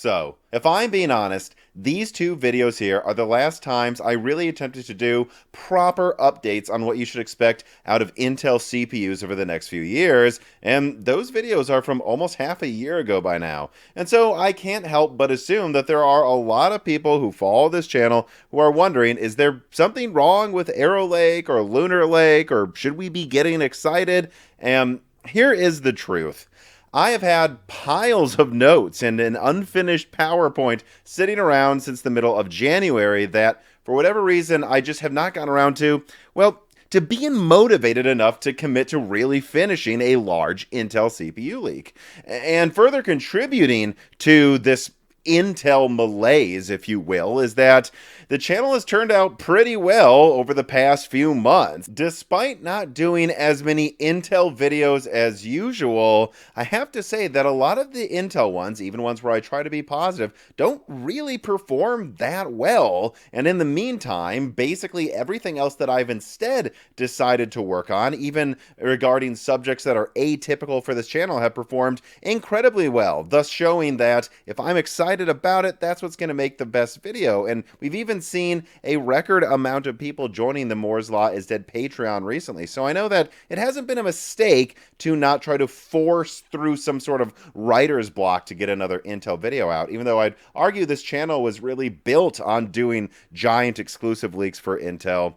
So, if I'm being honest, these two videos here are the last times I really attempted to do proper updates on what you should expect out of Intel CPUs over the next few years, and those videos are from almost half a year ago by now. And so I can't help but assume that there are a lot of people who follow this channel who are wondering, is there something wrong with Arrow Lake or Lunar Lake, or should we be getting excited? And here is the truth. I have had piles of notes and an unfinished PowerPoint sitting around since the middle of January that, for whatever reason, I just have not gotten around to, well, to being motivated enough to commit to really finishing a large Intel CPU leak. And further contributing to this Intel malaise, if you will, is that the channel has turned out pretty well over the past few months. Despite not doing as many Intel videos as usual, I have to say that a lot of the Intel ones, even ones where I try to be positive, don't really perform that well. And in the meantime, basically everything else that I've instead decided to work on, even regarding subjects that are atypical for this channel, have performed incredibly well, thus showing that if I'm excited about it, that's what's going to make the best video. And we've even seen a record amount of people joining the Moore's Law is Dead Patreon recently. So I know that it hasn't been a mistake to not try to force through some sort of writer's block to get another Intel video out, even though I'd argue this channel was really built on doing giant exclusive leaks for Intel.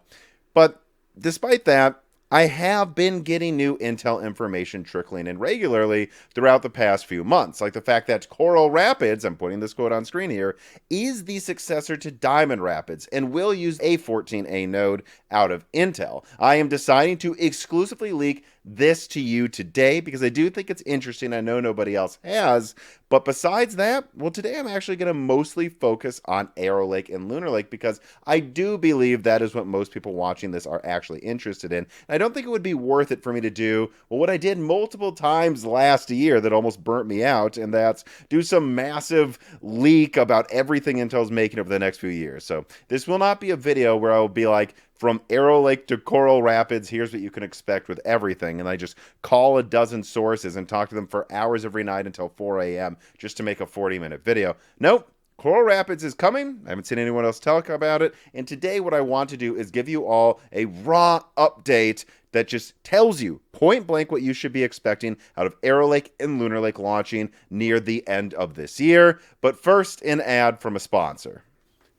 But despite that, I have been getting new Intel information trickling in regularly throughout the past few months, like the fact that Coral Rapids, I'm putting this quote on screen here, is the successor to Diamond Rapids and will use a 14A node out of Intel. I am deciding to exclusively leak this to you today because I do think it's interesting. I know nobody else has. But besides that, well, today I'm actually going to mostly focus on Arrow Lake and Lunar Lake because I do believe that is what most people watching this are actually interested in. And I don't think it would be worth it for me to do, well, what I did multiple times last year that almost burnt me out, and that's do some massive leak about everything Intel's making over the next few years. So this will not be a video where I will be like, from Arrow Lake to Coral Rapids, here's what you can expect with everything. And I just call a dozen sources and talk to them for hours every night until 4 a.m. just to make a 40-minute video. Nope. Coral Rapids is coming. I haven't seen anyone else talk about it. And today what I want to do is give you all a raw update that just tells you point blank what you should be expecting out of Arrow Lake and Lunar Lake launching near the end of this year. But first, an ad from a sponsor.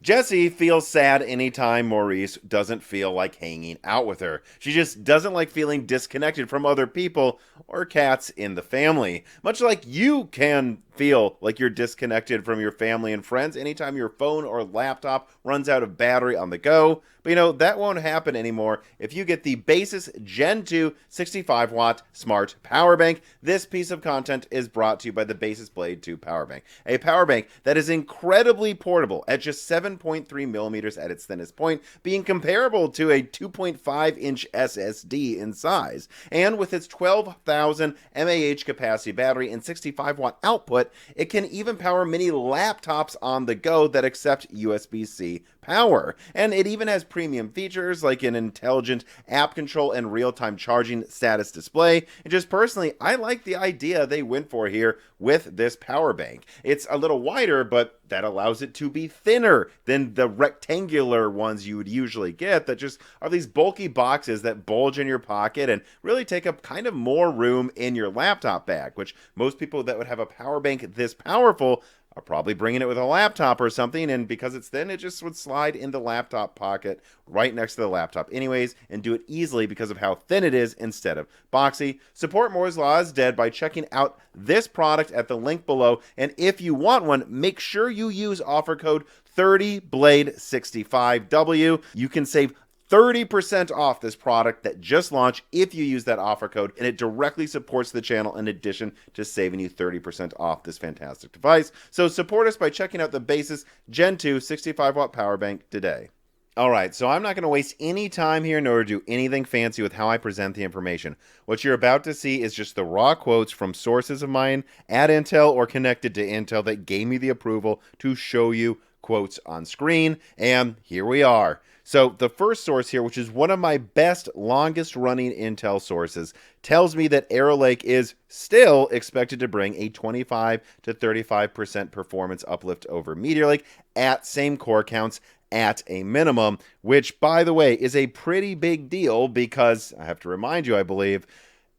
Jessie feels sad anytime Maurice doesn't feel like hanging out with her. She just doesn't like feeling disconnected from other people or cats in the family. Much like you can feel like you're disconnected from your family and friends anytime your phone or laptop runs out of battery on the go. But you know, that won't happen anymore if you get the Basis Gen 2 65-watt smart power bank. This piece of content is brought to you by the Basis Blade 2 power bank. A power bank that is incredibly portable at just 7.3 millimeters at its thinnest point, being comparable to a 2.5-inch SSD in size. And with its 12,000 mAh capacity battery and 65-watt output, it can even power many laptops on the go that accept USB-C power. And it even has premium features like an intelligent app control and real-time charging status display. And just personally, I like the idea they went for here with this power bank. It's a little wider, but that allows it to be thinner than the rectangular ones you would usually get that just are these bulky boxes that bulge in your pocket and really take up kind of more room in your laptop bag, which most people that would have a power bank this powerful are probably bringing it with a laptop or something, and because it's thin, it just would slide in the laptop pocket right next to the laptop anyways, and do it easily because of how thin it is instead of boxy. Support Moore's Law is Dead by checking out this product at the link below, and if you want one, make sure you use offer code 30blade65W. You can save 30% off this product that just launched if you use that offer code, and it directly supports the channel in addition to saving you 30% off this fantastic device. So support us by checking out the Basis Gen 2 65-watt power bank today. Alright, so I'm not going to waste any time here in order to do anything fancy with how I present the information. What you're about to see is just the raw quotes from sources of mine at Intel or connected to Intel that gave me the approval to show you quotes on screen, and here we are. So the first source here, which is one of my best, longest running Intel sources, tells me that Arrow Lake is still expected to bring a 25 to 35% performance uplift over Meteor Lake at same core counts at a minimum, which, by the way, is a pretty big deal because, I have to remind you, I believe,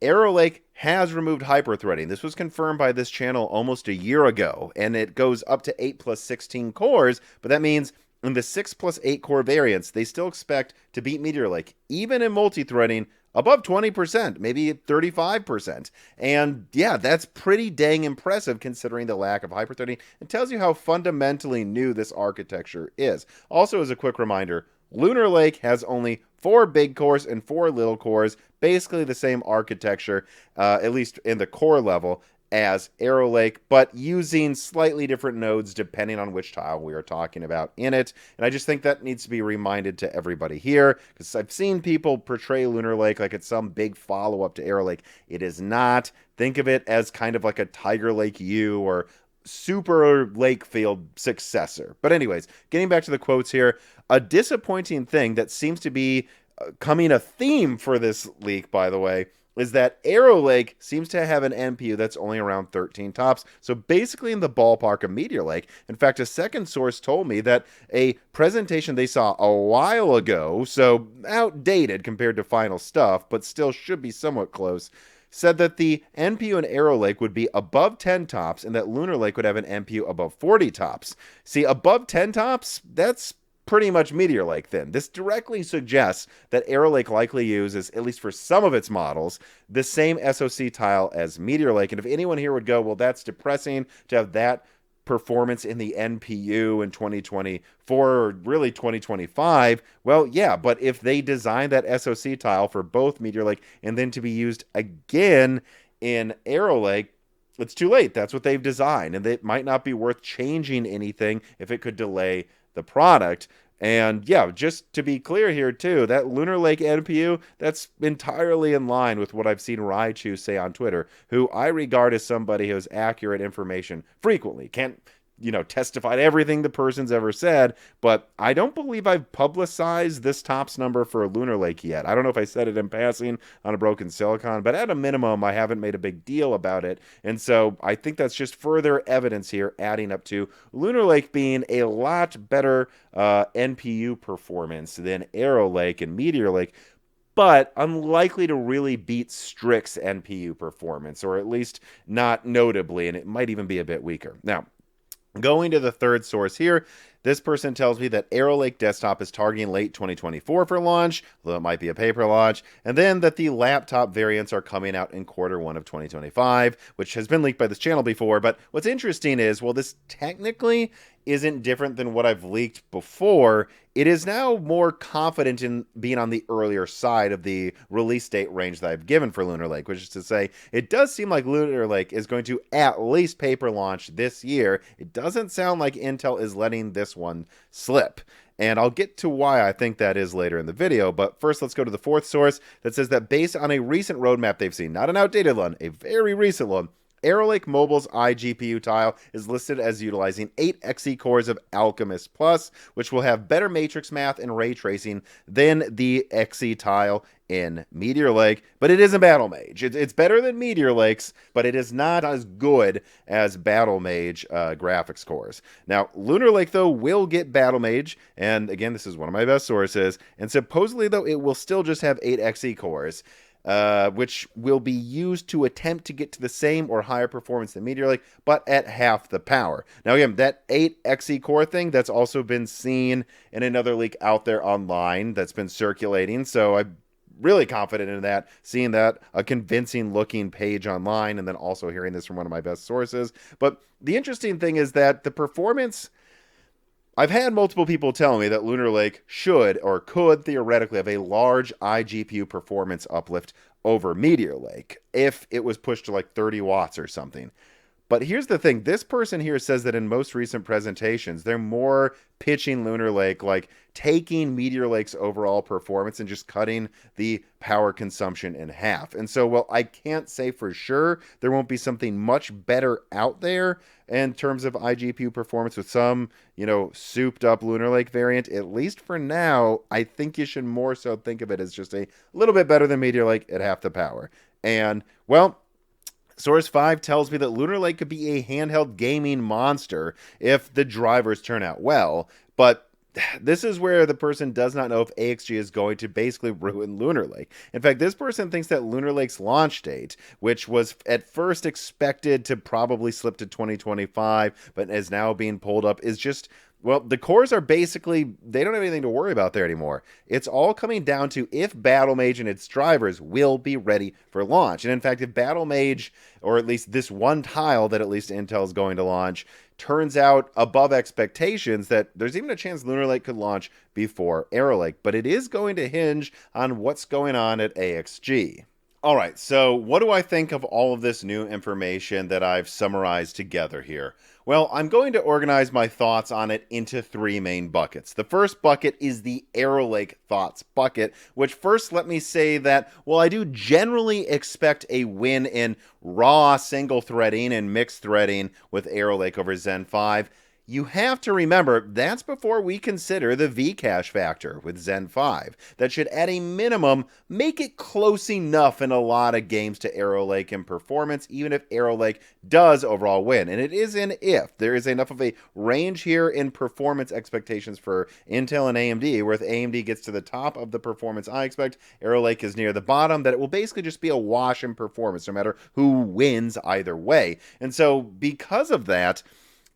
Arrow Lake has removed hyperthreading. This was confirmed by this channel almost a year ago, and it goes up to 8 plus 16 cores, but that means in the 6 plus 8 core variants, they still expect to beat Meteor Lake, even in multi-threading, above 20%, maybe 35%. And yeah, that's pretty dang impressive considering the lack of hyperthreading. It tells you how fundamentally new this architecture is. Also, as a quick reminder, Lunar Lake has only 4 big cores and 4 little cores, basically the same architecture, at least in the core level, as Arrow Lake, but using slightly different nodes depending on which tile we are talking about in it. And I just think that needs to be reminded to everybody here, because I've seen people portray Lunar Lake like it's some big follow-up to Arrow Lake. It is not. Think of it as kind of like a Tiger Lake U or Super Lakefield successor. But anyways, getting back to the quotes here, a disappointing thing that seems to be coming a theme for this leak, by the way, is that Arrow Lake seems to have an NPU that's only around 13 tops, so basically in the ballpark of Meteor Lake. In fact, a second source told me that a presentation they saw a while ago, so outdated compared to final stuff, but still should be somewhat close, said that the NPU in Arrow Lake would be above 10 tops and that Lunar Lake would have an NPU above 40 tops. See, above 10 tops, that's pretty much Meteor Lake then. This directly suggests that Arrow Lake likely uses, at least for some of its models, the same SoC tile as Meteor Lake. And if anyone here would go, well, that's depressing to have that performance in the NPU in 2024 or really 2025, well, yeah, but if they design that SoC tile for both Meteor Lake and then to be used again in Arrow Lake, it's too late. That's what they've designed, and it might not be worth changing anything if it could delay the product. And yeah, just to be clear here too, that Lunar Lake NPU, that's entirely in line with what I've seen Raichu say on Twitter, who I regard as somebody who has accurate information frequently. Can't, testify to everything the person's ever said, but I don't believe I've publicized this tops number for Lunar Lake yet. I don't know if I said it in passing on a Broken Silicon, but at a minimum, I haven't made a big deal about it. And so I think that's just further evidence here, adding up to Lunar Lake being a lot better NPU performance than Arrow Lake and Meteor Lake, but unlikely to really beat Strix's NPU performance, or at least not notably, and it might even be a bit weaker. Now, going to the third source here, this person tells me that Arrow Lake Desktop is targeting late 2024 for launch, although it might be a paper launch, and then that the laptop variants are coming out in Q1 of 2025, which has been leaked by this channel before. But what's interesting is, well, this technically isn't different than what I've leaked before. It is now more confident in being on the earlier side of the release date range that I've given for Lunar Lake, which is to say, it does seem like Lunar Lake is going to at least paper launch this year. It doesn't sound like Intel is letting this one slip. And I'll get to why I think that is later in the video, but first let's go to the fourth source that says that based on a recent roadmap they've seen, not an outdated one, a very recent one, Arrow Lake Mobile's iGPU tile is listed as utilizing 8 Xe cores of Alchemist Plus, which will have better matrix math and ray tracing than the Xe tile in Meteor Lake, but it isn't Battle Mage. It's better than Meteor Lake's, but it is not as good as Battle Mage graphics cores. Now, Lunar Lake, though, will get Battle Mage, and again, this is one of my best sources, and supposedly, though, it will still just have 8 Xe cores. Which will be used to attempt to get to the same or higher performance than Meteor Lake, but at half the power. Now, again, that 8 Xe core thing, that's also been seen in another leak out there online that's been circulating, so I'm really confident in that, seeing that, a convincing looking page online, and then also hearing this from one of my best sources. But the interesting thing is that the performance, I've had multiple people tell me that Lunar Lake should or could theoretically have a large iGPU performance uplift over Meteor Lake if it was pushed to like 30 watts or something. But here's the thing. This person here says that in most recent presentations, they're more pitching Lunar Lake like taking Meteor Lake's overall performance and just cutting the power consumption in half. And so, well, I can't say for sure there won't be something much better out there in terms of iGPU performance with some, souped up Lunar Lake variant. At least for now, I think you should more so think of it as just a little bit better than Meteor Lake at half the power. And, well, Source 5 tells me that Lunar Lake could be a handheld gaming monster if the drivers turn out well, but this is where the person does not know if AXG is going to basically ruin Lunar Lake. In fact, this person thinks that Lunar Lake's launch date, which was at first expected to probably slip to 2025, but is now being pulled up, is just... Well, the cores are basically, they don't have anything to worry about there anymore. It's all coming down to if Battle Mage and its drivers will be ready for launch. And in fact, if Battle Mage, or at least this one tile that at least Intel is going to launch, turns out above expectations, that there's even a chance Lunar Lake could launch before Arrow Lake. But it is going to hinge on what's going on at AXG. All right, so what do I think of all of this new information that I've summarized together here? Well, I'm going to organize my thoughts on it into three main buckets. The first bucket is the Arrow Lake thoughts bucket, which first let me say that, well, I do generally expect a win in raw single threading and mixed threading with Arrow Lake over Zen 5. You have to remember, that's before we consider the Vcache factor with Zen 5. That should, at a minimum, make it close enough in a lot of games to Arrow Lake in performance, even if Arrow Lake does overall win. And it is an if. There is enough of a range here in performance expectations for Intel and AMD, where if AMD gets to the top of the performance I expect, Arrow Lake is near the bottom, that it will basically just be a wash in performance, no matter who wins either way. And so, because of that,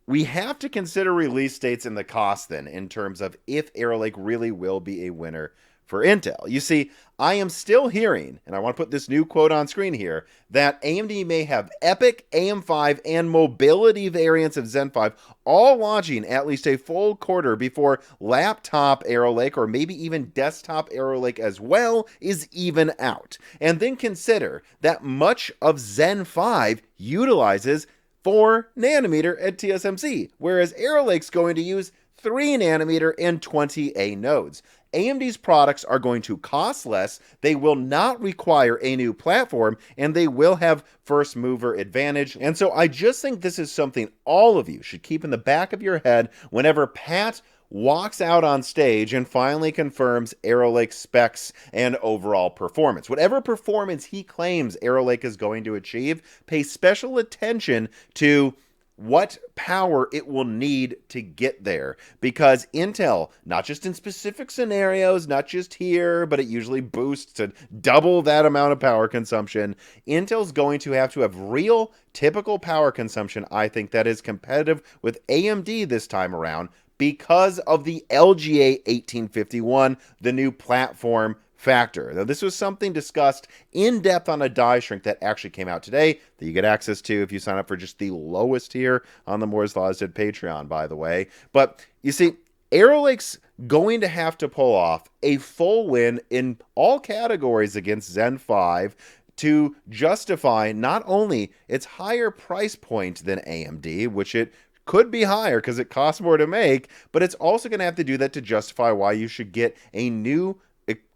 we have to consider release dates and the cost then in terms of if Arrow Lake really will be a winner for Intel. You see, I am still hearing, and I want to put this new quote on screen here, that AMD may have EPYC, AM5, and mobility variants of Zen 5 all launching at least a full quarter before laptop Arrow Lake, or maybe even desktop Arrow Lake as well, is even out. And then consider that much of Zen 5 utilizes 4 nanometer at TSMC, whereas Arrow Lake's going to use 3 nanometer and 20A nodes. AMD's products are going to cost less, they will not require a new platform, and they will have first mover advantage. And so I just think this is something all of you should keep in the back of your head whenever Pat walks out on stage and finally confirms Arrow Lake specs and overall performance. Whatever performance he claims Arrow Lake is going to achieve, pay special attention to what power it will need to get there. Because Intel, not just in specific scenarios, not just here, but it usually boosts to double that amount of power consumption, Intel's going to have real typical power consumption, I think, that is competitive with AMD this time around, because of the LGA 1851, the new platform factor. Now, this was something discussed in depth on a die shrink that actually came out today that you get access to if you sign up for just the lowest tier on the Moore's Law Did Patreon, by the way. But you see, Arrow Lake's going to have to pull off a full win in all categories against Zen 5 to justify not only its higher price point than AMD, which it could be higher because it costs more to make, but it's also going to have to do that to justify why you should get a new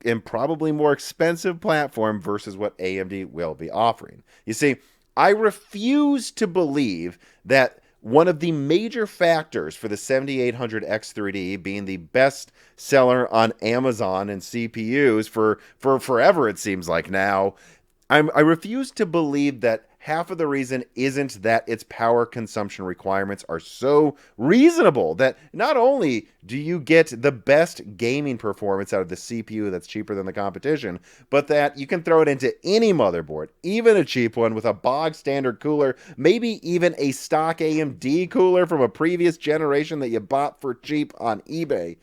and probably more expensive platform versus what AMD will be offering. You see, I refuse to believe that one of the major factors for the 7800 X3D being the best seller on Amazon and CPUs for forever, it seems like now, I refuse to believe that half of the reason isn't that its power consumption requirements are so reasonable that not only do you get the best gaming performance out of the CPU that's cheaper than the competition, but that you can throw it into any motherboard, even a cheap one with a bog standard cooler, maybe even a stock AMD cooler from a previous generation that you bought for cheap on eBay.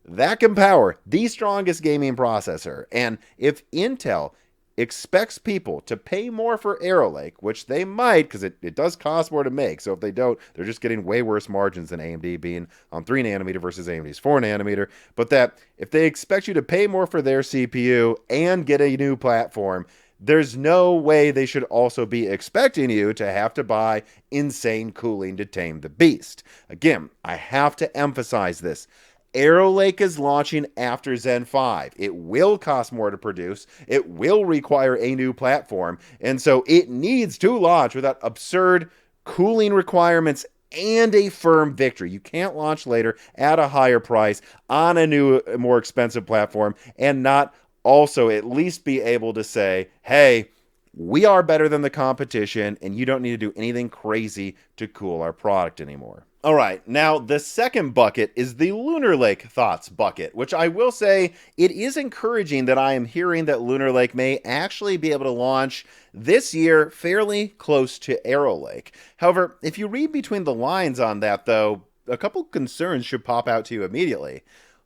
That can power the strongest gaming processor. And if Intel expects people to pay more for Arrow Lake, which they might, because it does cost more to make. So if they don't, they're just getting way worse margins than AMD being on 3 nanometer versus AMD's 4 nanometer. But that if they expect you to pay more for their CPU and get a new platform, there's no way they should also be expecting you to have to buy insane cooling to tame the beast. Again, I have to emphasize this. Arrow Lake is launching after Zen 5. It will cost more to produce. It will require a new platform. And so it needs to launch without absurd cooling requirements and a firm victory. You can't launch later at a higher price on a new, more expensive platform and not also at least be able to say, hey, we are better than the competition, and you don't need to do anything crazy to cool our product anymore. All right, now the second bucket is the Lunar Lake Thoughts bucket, which I will say it is encouraging that I am hearing that Lunar Lake may actually be able to launch this year fairly close to Arrow Lake. However, if you read between the lines on that, though, a couple concerns should pop out to you immediately.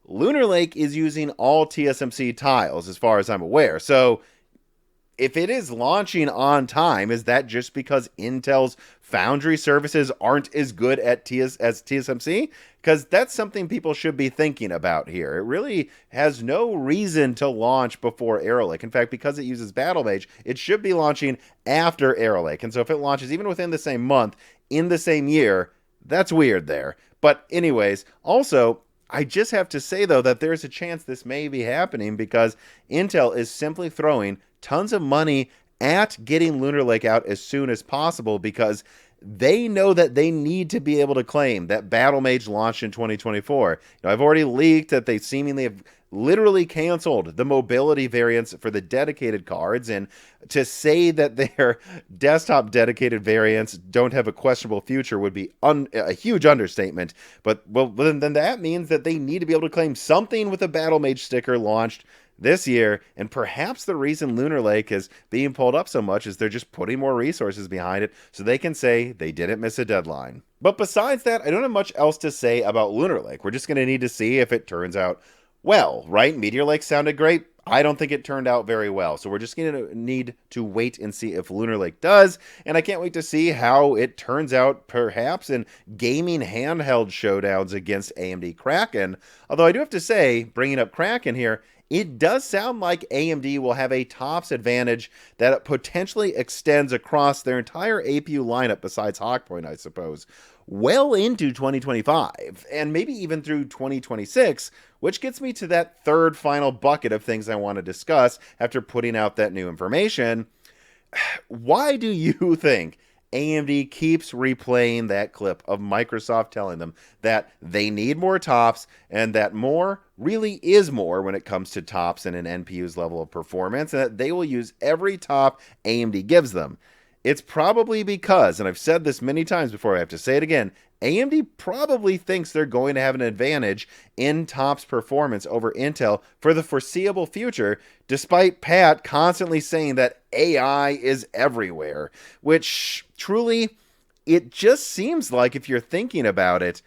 Lunar Lake is using all TSMC tiles, as far as I'm aware, so if it is launching on time, is that just because Intel's foundry services aren't as good as TSMC? Because that's something people should be thinking about here. It really has no reason to launch before Arrow Lake. In fact, because it uses Battle Mage, it should be launching after Arrow Lake. And so if it launches even within the same month, in the same year, that's weird there. But anyways, also, I just have to say, though, that there's a chance this may be happening because Intel is simply throwing tons of money at getting Lunar Lake out as soon as possible because they know that they need to be able to claim that Battle Mage launched in 2024. I've already leaked that they seemingly have literally canceled the mobility variants for the dedicated cards, and to say that their desktop dedicated variants don't have a questionable future would be a huge understatement. But well, then that means that they need to be able to claim something with a Battle Mage sticker launched this year, and perhaps the reason Lunar Lake is being pulled up so much is they're just putting more resources behind it so they can say they didn't miss a deadline. But besides that, I don't have much else to say about Lunar Lake. We're just going to need to see if it turns out well, right? Meteor Lake sounded great. I don't think it turned out very well. So we're just going to need to wait and see if Lunar Lake does. And I can't wait to see how it turns out, perhaps in gaming handheld showdowns against AMD Kraken. Although I do have to say, bringing up Kraken here, it does sound like AMD will have a TOPS advantage that potentially extends across their entire APU lineup besides Hawkpoint, I suppose, well into 2025 and maybe even through 2026, which gets me to that third final bucket of things I want to discuss after putting out that new information. Why do you think AMD keeps replaying that clip of Microsoft telling them that they need more TOPS and that more really is more when it comes to TOPS and an NPU's level of performance, and that they will use every top AMD gives them? It's probably because, and I've said this many times before, I have to say it again, AMD probably thinks they're going to have an advantage in TOPS performance over Intel for the foreseeable future, despite Pat constantly saying that AI is everywhere, which truly, it just seems like, if you're thinking about it,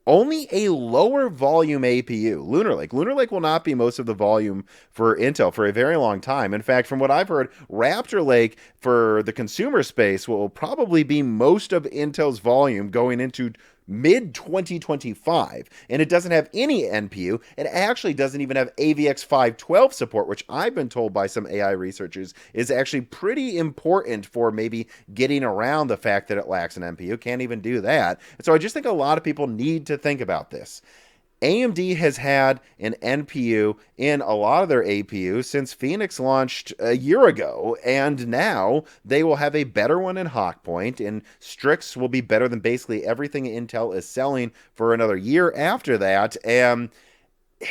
only a lower volume APU, Lunar Lake will not be most of the volume for Intel for a very long time. In fact, from what I've heard, Raptor Lake for the consumer space will probably be most of Intel's volume going into mid-2025, and it doesn't have any NPU. It actually doesn't even have AVX 512 support, which I've been told by some AI researchers is actually pretty important for maybe getting around the fact that it lacks an NPU. Can't even do that. And so I just think a lot of people need to think about this. AMD has had an NPU in a lot of their APUs since Phoenix launched a year ago, and now they will have a better one in Hawkpoint, and Strix will be better than basically everything Intel is selling for another year after that, and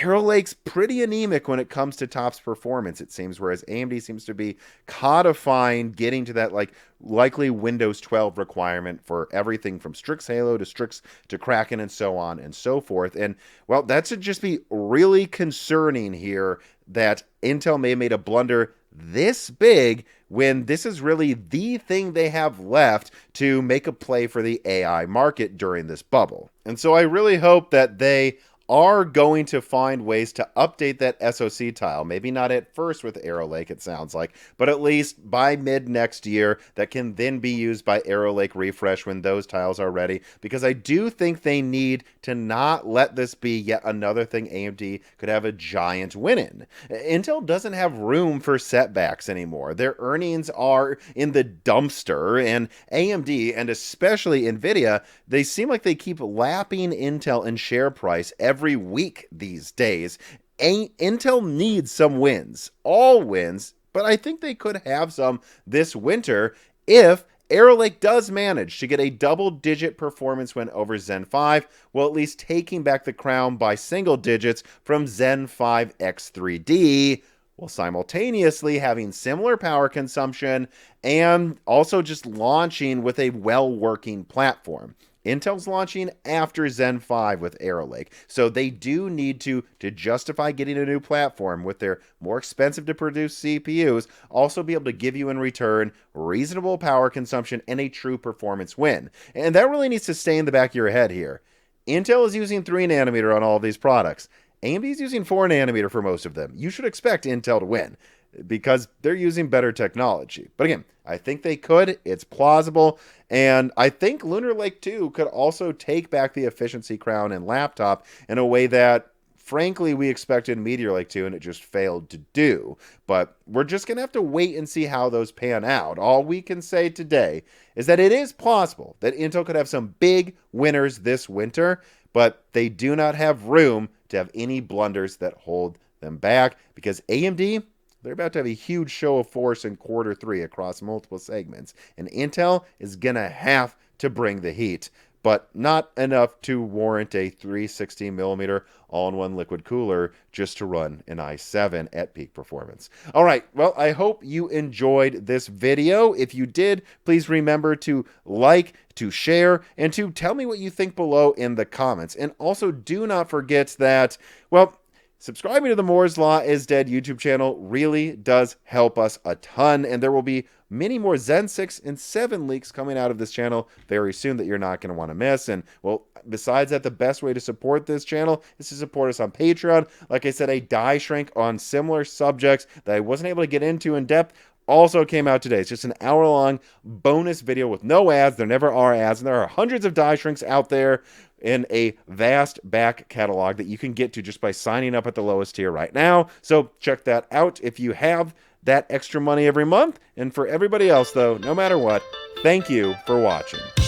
Arrow Lake's pretty anemic when it comes to TOPS performance, it seems, whereas AMD seems to be codifying getting to that likely Windows 12 requirement for everything from Strix Halo to Strix to Kraken and so on and so forth. And, well, that should just be really concerning here that Intel may have made a blunder this big when this is really the thing they have left to make a play for the AI market during this bubble. And so I really hope that they are going to find ways to update that SoC tile. Maybe not at first with Arrow Lake, it sounds like, but at least by mid next year that can then be used by Arrow Lake Refresh when those tiles are ready, because I do think they need to not let this be yet another thing AMD could have a giant win in. Intel doesn't have room for setbacks anymore. Their earnings are in the dumpster, and AMD, and especially Nvidia, they seem like they keep lapping Intel in share price every week these days. Intel needs some wins, all wins, but I think they could have some this winter if Arrow Lake does manage to get a double-digit performance win over Zen 5, while at least taking back the crown by single digits from Zen 5 X3D, while simultaneously having similar power consumption and also just launching with a well-working platform. Intel's launching after Zen 5 with Arrow Lake, so they do need to justify getting a new platform with their more expensive to produce CPUs, also be able to give you in return reasonable power consumption and a true performance win. And that really needs to stay in the back of your head here. Intel is using 3 nanometer on all of these products. AMD is using 4 nanometer for most of them. You should expect Intel to win because they're using better technology. But again, I think they could. It's plausible. And I think Lunar Lake 2 could also take back the efficiency crown in laptop in a way that, frankly, we expected Meteor Lake 2 and it just failed to do. But we're just going to have to wait and see how those pan out. All we can say today is that it is plausible that Intel could have some big winners this winter, but they do not have room to have any blunders that hold them back because AMD, they're about to have a huge show of force in quarter 3 across multiple segments, and Intel is going to have to bring the heat, but not enough to warrant a 316mm all-in-one liquid cooler just to run an i7 at peak performance. All right, well, I hope you enjoyed this video. If you did, please remember to like, to share, and to tell me what you think below in the comments. And also, do not forget that, well, subscribing to the Moore's Law is Dead YouTube channel really does help us a ton, and there will be many more Zen 6 and 7 leaks coming out of this channel very soon that you're not going to want to miss. And, well, besides that, the best way to support this channel is to support us on Patreon. Like I said, a die shrink on similar subjects that I wasn't able to get into in depth also came out today. It's just an hour-long bonus video with no ads. There never are ads, and there are hundreds of die shrinks out there in a vast back catalog that you can get to just by signing up at the lowest tier right now. So check that out if you have that extra money every month. And for everybody else, though, no matter what, thank you for watching.